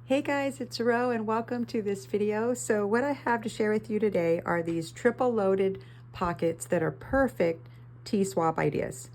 Hey guys, it's Ro and welcome to this video. So what I have to share with you today are these triple loaded pockets that are perfect T-swap ideas.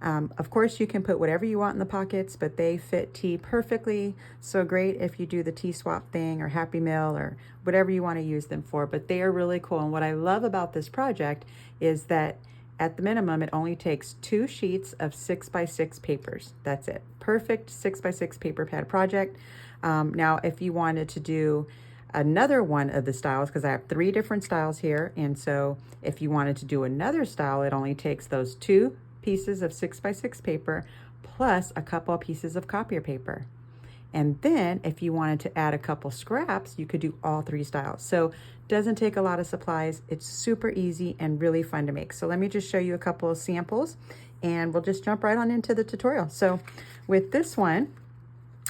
Of course, you can put whatever you want in the pockets, but they fit tea perfectly. So great if you do the T-swap thing or Happy Meal or whatever you want to use them for, but they are really cool. And what I love about this project is that at the minimum, it only takes 2 sheets of 6x6 papers. That's it. Perfect 6x6 paper pad project. Now, if you wanted to do another one of the styles, because I have 3 different styles here, and so if you wanted to do another style, it only takes those 2 pieces of 6x6 paper plus a couple of pieces of copier paper. And then if you wanted to add a couple scraps, you could do all 3 styles. So it doesn't take a lot of supplies. It's super easy and really fun to make. So let me just show you a couple of samples and we'll just jump right on into the tutorial. So with this one,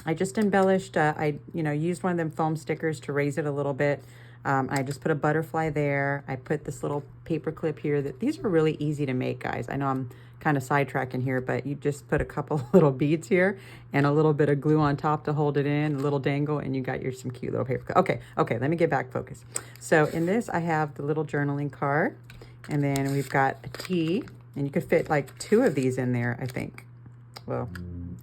I just embellished, I used one of them foam stickers to raise it a little bit. I just put a butterfly there. I put this little paper clip here. These are really easy to make, guys. I know I'm kind of sidetracking here, but you just put a couple little beads here and a little bit of glue on top to hold it in, a little dangle, and you got some cute little paper clip. Okay, let me get back focused. So in this, I have the little journaling card, and then we've got a tea, and you could fit like 2 of these in there, I think. Well,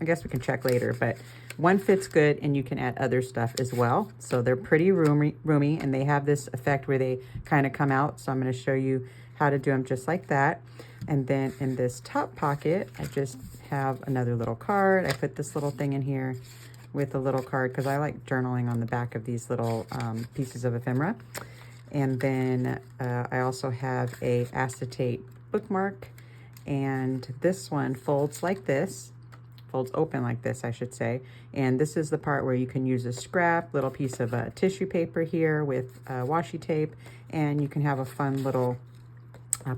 I guess we can check later, but one fits good, and you can add other stuff as well. So they're pretty roomy, and they have this effect where they kind of come out. So I'm going to show you how to do them just like that. And then in this top pocket, I just have another little card. I put this little thing in here with a little card because I like journaling on the back of these little pieces of ephemera. And then I also have a acetate bookmark, and this one folds like this. Folds open like this, I should say. And this is the part where you can use a scrap, little piece of tissue paper here with washi tape, and you can have a fun little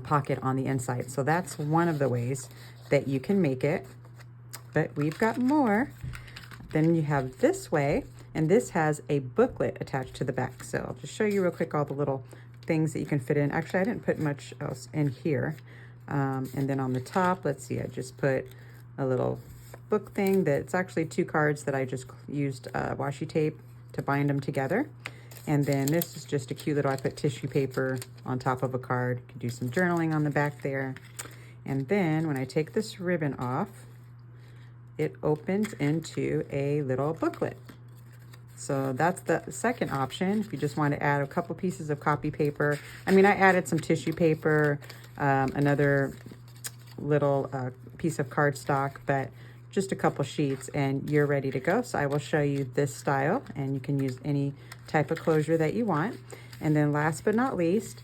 pocket on the inside. So that's one of the ways that you can make it, but we've got more. Then you have this way, and this has a booklet attached to the back. So I'll just show you real quick all the little things that you can fit in. Actually, I didn't put much else in here. And then on the top, let's see, I just put a little book thing that's actually 2 cards that I just used washi tape to bind them together. And then this is just a cute little, I put tissue paper on top of a card. You can do some journaling on the back there. And then when I take this ribbon off, it opens into a little booklet. So that's the second option. If you just want to add a couple pieces of copy paper. I mean, I added some tissue paper, another little piece of cardstock, but just a couple sheets and you're ready to go. So I will show you this style, and you can use any type of closure that you want. And then last but not least,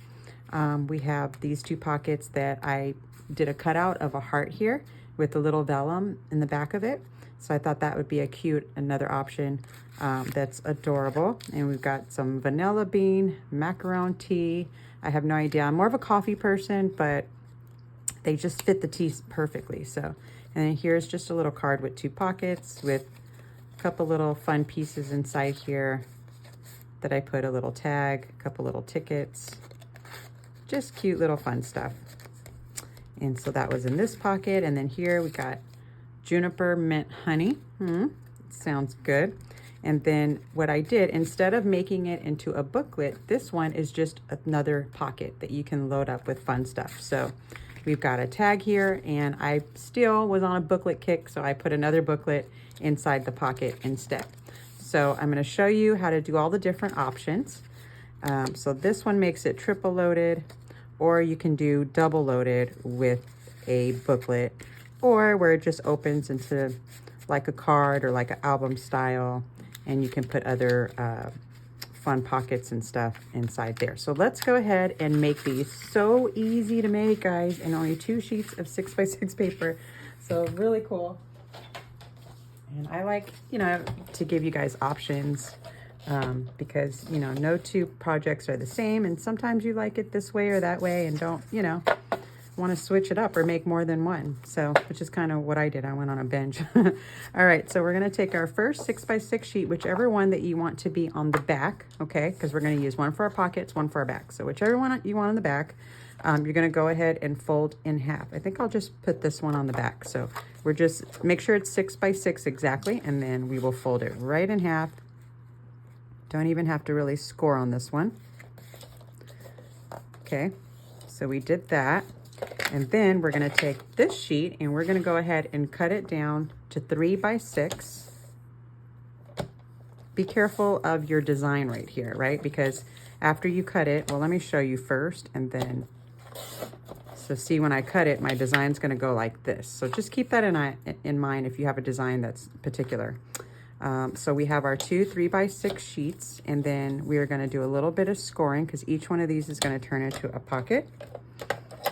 we have these 2 pockets that I did a cutout of a heart here with a little vellum in the back of it. So I thought that would be another option that's adorable. And we've got some vanilla bean, macaron tea. I have no idea. I'm more of a coffee person, but they just fit the tea perfectly. So, and then here's just a little card with 2 pockets with a couple little fun pieces inside here that I put a little tag, a couple little tickets, just cute little fun stuff. And so that was in this pocket. And then here we got juniper mint honey. Sounds good. And then what I did, instead of making it into a booklet, this one is just another pocket that you can load up with fun stuff. So we've got a tag here, and I still was on a booklet kick, so I put another booklet inside the pocket instead. So I'm going to show you how to do all the different options. So this one makes it triple loaded, or you can do double loaded with a booklet, or where it just opens into like a card or like an album style, and you can put other fun pockets and stuff inside there. So let's go ahead and make these. So easy to make, guys, and only 2 sheets of 6x6 paper. So really cool. And I like, to give you guys options because, no 2 projects are the same. And sometimes you like it this way or that way and don't, want to switch it up or make more than one. So, which is kind of what I did. I went on a binge. All right, so we're going to take our first 6x6 sheet, whichever one that you want to be on the back, okay? Because we're going to use one for our pockets, one for our back. So whichever one you want on the back, you're going to go ahead and fold in half. I think I'll just put this one on the back. So we're just, make sure it's 6x6 exactly, and then we will fold it right in half Don't even have to really score on this one. Okay, so we did that. And then we're gonna take this sheet and we're gonna go ahead and cut it down to 3 by 6. Be careful of your design right here, right? Because after you cut it, well, let me show you first and then, so see when I cut it, my design's gonna go like this. So just keep that in mind if you have a design that's particular. So we have our 2 3 by 6 sheets, and then we are gonna do a little bit of scoring because each one of these is gonna turn into a pocket.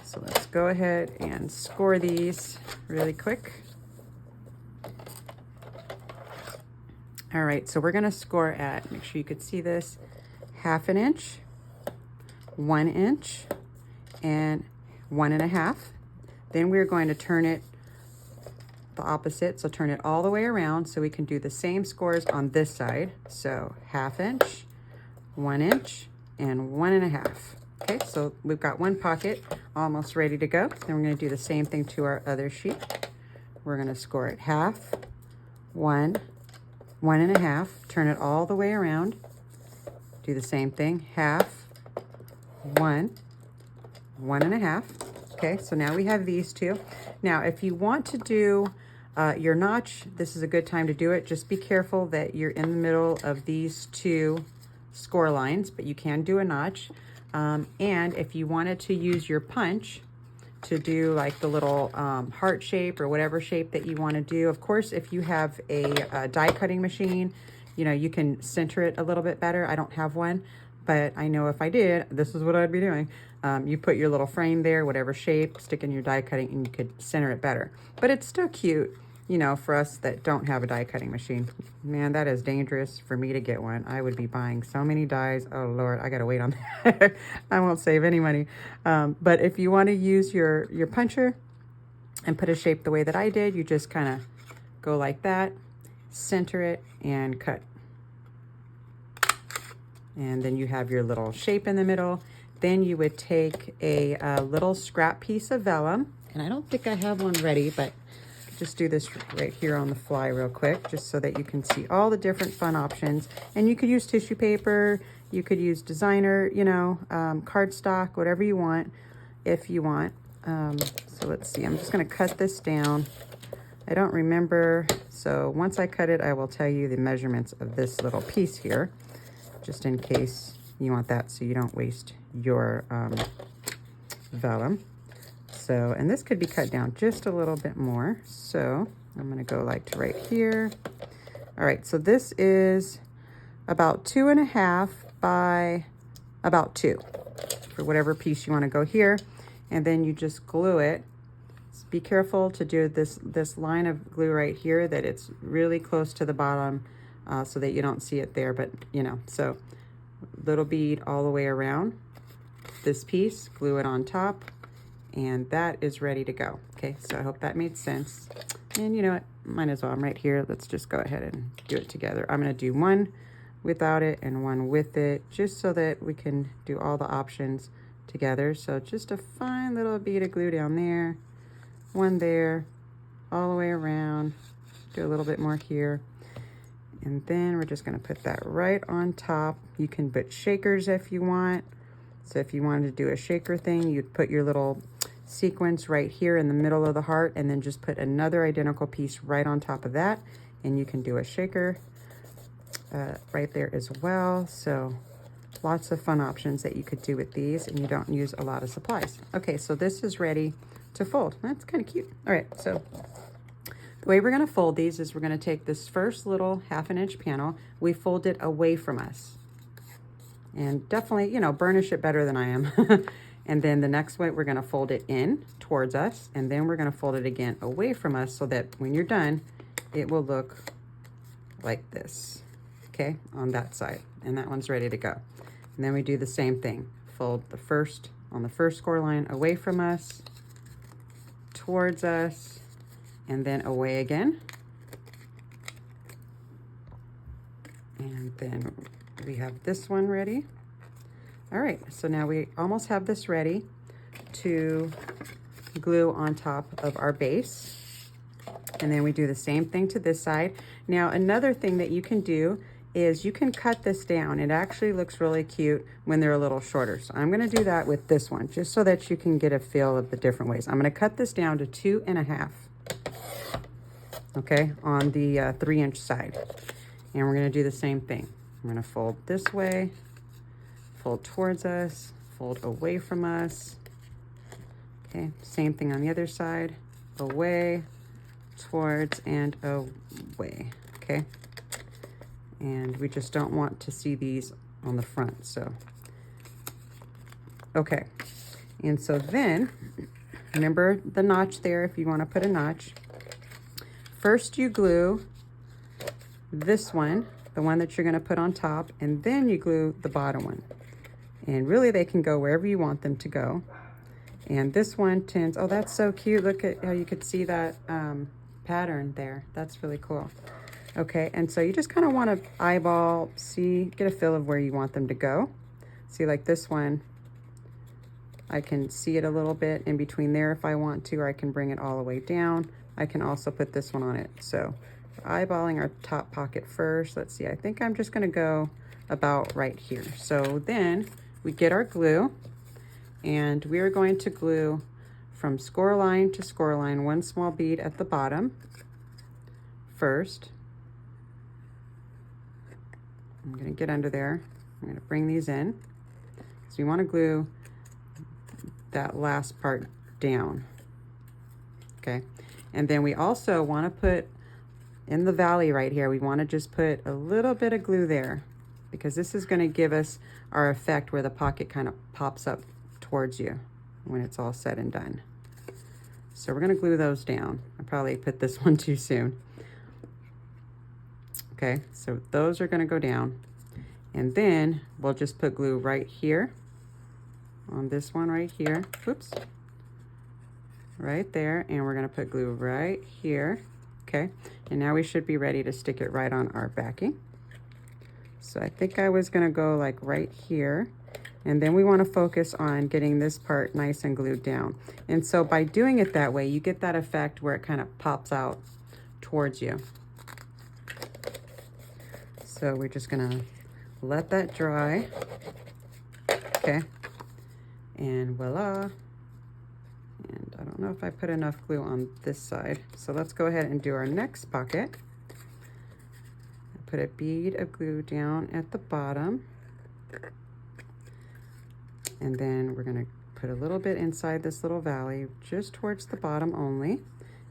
So let's go ahead and score these really quick. All right, so we're gonna score at, make sure you could see this, 1/2 inch, 1 inch, and 1 1/2. Then we're going to turn it the opposite, so turn it all the way around so we can do the same scores on this side. So 1/2 inch, 1 inch, and 1 1/2. Okay, so we've got one pocket almost ready to go. Then we're gonna do the same thing to our other sheet. We're gonna score it 1/2, 1, 1 1/2, turn it all the way around. Do the same thing, 1/2, 1, 1 1/2. Okay, so now we have these two. Now, if you want to do your notch, this is a good time to do it. Just be careful that you're in the middle of these two score lines, but you can do a notch. And if you wanted to use your punch to do like the little heart shape or whatever shape that you want to do, of course, if you have a die cutting machine, you know, you can center it a little bit better. I don't have one, but I know if I did, this is what I'd be doing. You put your little frame there, whatever shape, stick in your die cutting, and you could center it better. But it's still cute, you know, for us that don't have a die cutting machine. Man, that is dangerous for me to get one. I would be buying so many dies. Oh Lord, I gotta wait on that. I won't save any money. But if you want to use your puncher and put a shape the way that I did, you just kind of go like that, center it, and cut. And then you have your little shape in the middle. Then you would take a little scrap piece of vellum, and I don't think I have one ready, but just do this right here on the fly real quick, just so that you can see all the different fun options. And you could use tissue paper, you could use designer, you know, cardstock, whatever you want, if you want. So let's see, I'm just gonna cut this down. I don't remember, so once I cut it, I will tell you the measurements of this little piece here, just in case you want that so you don't waste your vellum. So, and this could be cut down just a little bit more. So I'm gonna go like to right here. All right, so this is about 2 1/2 by about 2 for whatever piece you wanna go here. And then you just glue it. Just be careful to do this line of glue right here, that it's really close to the bottom so that you don't see it there, but you know, so little bead all the way around this piece, glue it on top, and that is ready to go. Okay, so I hope that made sense. And you know what, might as well, I'm right here. Let's just go ahead and do it together. I'm gonna do one without it and one with it, just so that we can do all the options together. So just a fine little bead of glue down there, one there, all the way around, do a little bit more here. And then we're just gonna put that right on top. You can put shakers if you want. So if you wanted to do a shaker thing, you'd put your little sequence right here in the middle of the heart, and then just put another identical piece right on top of that, and you can do a shaker right there as well. So lots of fun options that you could do with these, and you don't use a lot of supplies. Okay, so this is ready to fold. That's kind of cute. All right, so the way we're gonna fold these is we're gonna take this first little 1/2 inch panel, we fold it away from us. And definitely, you know, burnish it better than I am. And then the next way, we're gonna fold it in towards us, and then we're gonna fold it again away from us so that when you're done, it will look like this, okay, on that side. And that one's ready to go. And then we do the same thing. Fold the first, on the first score line, away from us, towards us, and then away again. And then we have this one ready. All right, so now we almost have this ready to glue on top of our base. And then we do the same thing to this side. Now, another thing that you can do is you can cut this down. It actually looks really cute when they're a little shorter. So I'm gonna do that with this one, just so that you can get a feel of the different ways. I'm gonna cut this down to 2.5, okay, on the 3-inch side. And we're gonna do the same thing. I'm gonna fold this way, fold towards us, fold away from us. Okay, same thing on the other side, away, towards, and away, okay? And we just don't want to see these on the front, so. Okay, and so then, remember the notch there if you wanna put a notch. First you glue this one, the one that you're gonna put on top, and then you glue the bottom one. And really they can go wherever you want them to go. And this one tends, oh, that's so cute. Look at how you could see that pattern there. That's really cool. Okay, and so you just kind of want to eyeball, see, get a feel of where you want them to go. See, like this one, I can see it a little bit in between there if I want to, or I can bring it all the way down. I can also put this one on it. So we're eyeballing our top pocket first. Let's see, I think I'm just gonna go about right here. So then we get our glue, and we are going to glue from score line to score line, 1 small bead at the bottom first. I'm gonna get under there. I'm gonna bring these in, because we wanna glue that last part down, okay? And then we also wanna put, in the valley right here, we wanna just put a little bit of glue there, because this is gonna give us our effect where the pocket kind of pops up towards you when it's all said and done. So we're gonna glue those down. I probably put this one too soon. Okay, so those are gonna go down. And then we'll just put glue right here on this one right here. Oops. Right there, and we're gonna put glue right here. Okay, and now we should be ready to stick it right on our backing. So I think I was gonna go like right here. And then we wanna focus on getting this part nice and glued down. And so by doing it that way, you get that effect where it kind of pops out towards you. So we're just gonna let that dry, okay? And voila. And I don't know if I put enough glue on this side. So let's go ahead and do our next pocket. Put a bead of glue down at the bottom. And then we're gonna put a little bit inside this little valley, just towards the bottom only.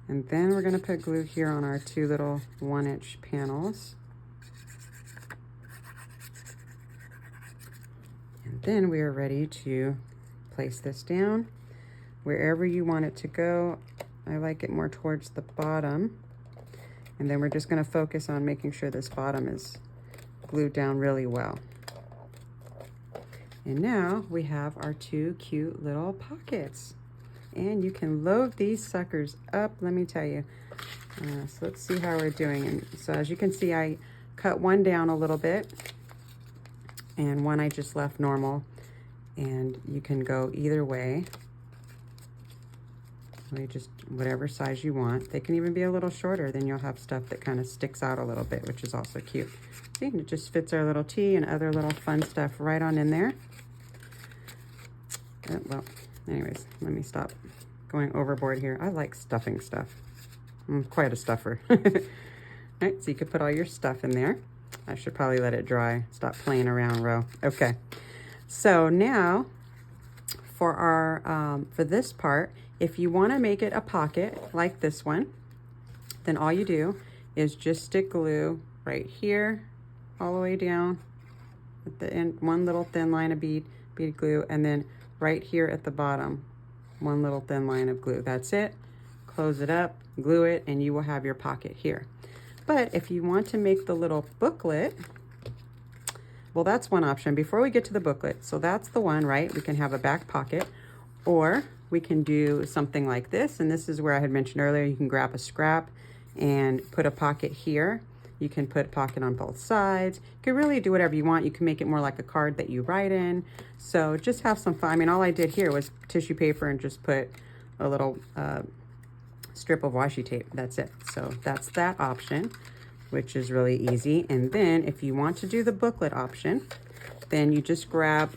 And then we're gonna put glue here on our 2 little 1-inch panels. And then we are ready to place this down wherever you want it to go. I like it more towards the bottom. And then we're just gonna focus on making sure this bottom is glued down really well. And now we have our 2 cute little pockets. And you can load these suckers up, let me tell you. So let's see how we're doing. And so as you can see, I cut one down a little bit, and one I just left normal. And you can go either way. Just whatever size you want. They can even be a little shorter, then you'll have stuff that kind of sticks out a little bit, which is also cute. See, it just fits our little tea and other little fun stuff right on in there. Well, anyways, let me stop going overboard here. I like stuffing stuff. I'm quite a stuffer. All right, so you could put all your stuff in there. I should probably let it dry. Stop playing around, Ro. Okay, so now for our for this part, if you want to make it a pocket like this one, then all you do is just stick glue right here all the way down at the end, one little thin line of bead glue, and then right here at the bottom, one little thin line of glue. That's it. Close it up, glue it, and you will have your pocket here. But if you want to make the little booklet, well, that's one option before we get to the booklet. So that's the one, right? We can have a back pocket, or we can do something like this. And this is where I had mentioned earlier, you can grab a scrap and put a pocket here. You can put a pocket on both sides. You can really do whatever you want. You can make it more like a card that you write in. So just have some fun. I mean, all I did here was tissue paper and just put a little strip of washi tape. That's it. So that's that option. which is really easy. And then if you want to do the booklet option, then you just grab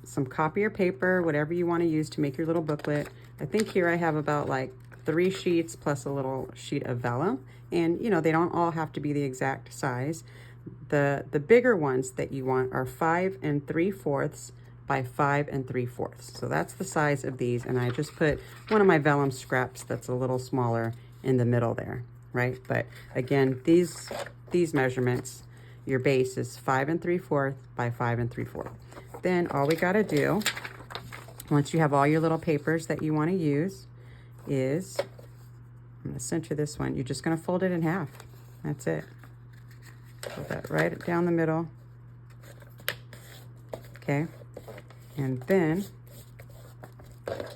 some copier paper, whatever you want to use to make your little booklet. I think here I have about like 3 sheets plus a little sheet of vellum. And you know, they don't all have to be the exact size. The bigger ones that you want are 5 3/4 by 5 3/4. So that's the size of these. And I just put one of my vellum scraps that's a little smaller in the middle there, right? But again, these measurements, your base is 5 3/4 by 5 3/4. Then all we gotta do, once you have all your little papers that you wanna use, is, I'm gonna center this one, you're just gonna fold it in half. That's it. Put that right down the middle. Okay. And then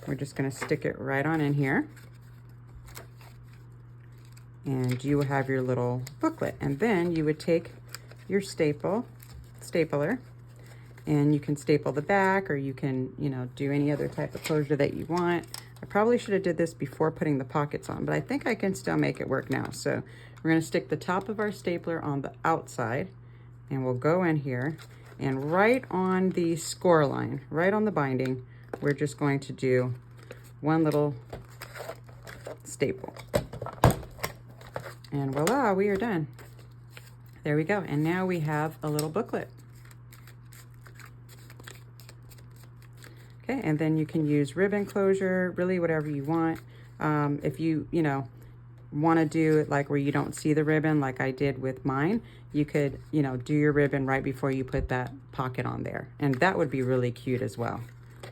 we're just gonna stick it right on in here. And you will have your little booklet. And then you would take your stapler, and you can staple the back, or you can, you know, do any other type of closure that you want. I probably should have did this before putting the pockets on, but I think I can still make it work now. So we're gonna stick the top of our stapler on the outside, and we'll go in here, and right on the score line, right on the binding, we're just going to do one little staple. And voila, we are done. There we go. And now we have a little booklet. Okay, and then you can use ribbon closure, really whatever you want. If you know, want to do it like where you don't see the ribbon like I did with mine, you could, you know, do your ribbon right before you put that pocket on there. And that would be really cute as well.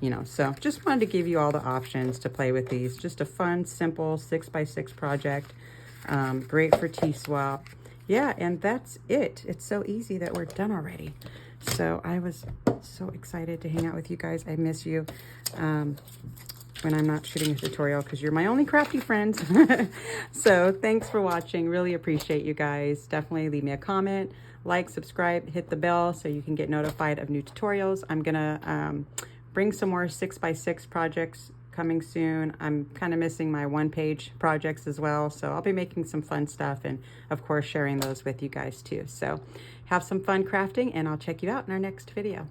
You know, so just wanted to give you all the options to play with these. Just a fun, simple 6x6 project. Great for T-swap. Yeah, and that's it. It's so easy that we're done already. So I was so excited to hang out with you guys. I miss you when I'm not shooting a tutorial, because you're my only crafty friends. So thanks for watching. Really appreciate you guys. Definitely leave me a comment, like, subscribe, hit the bell so you can get notified of new tutorials. I'm gonna bring some more 6x6 projects coming soon. I'm kind of missing my 1-page projects as well, so I'll be making some fun stuff, and of course sharing those with you guys too. So have some fun crafting, and I'll check you out in our next video.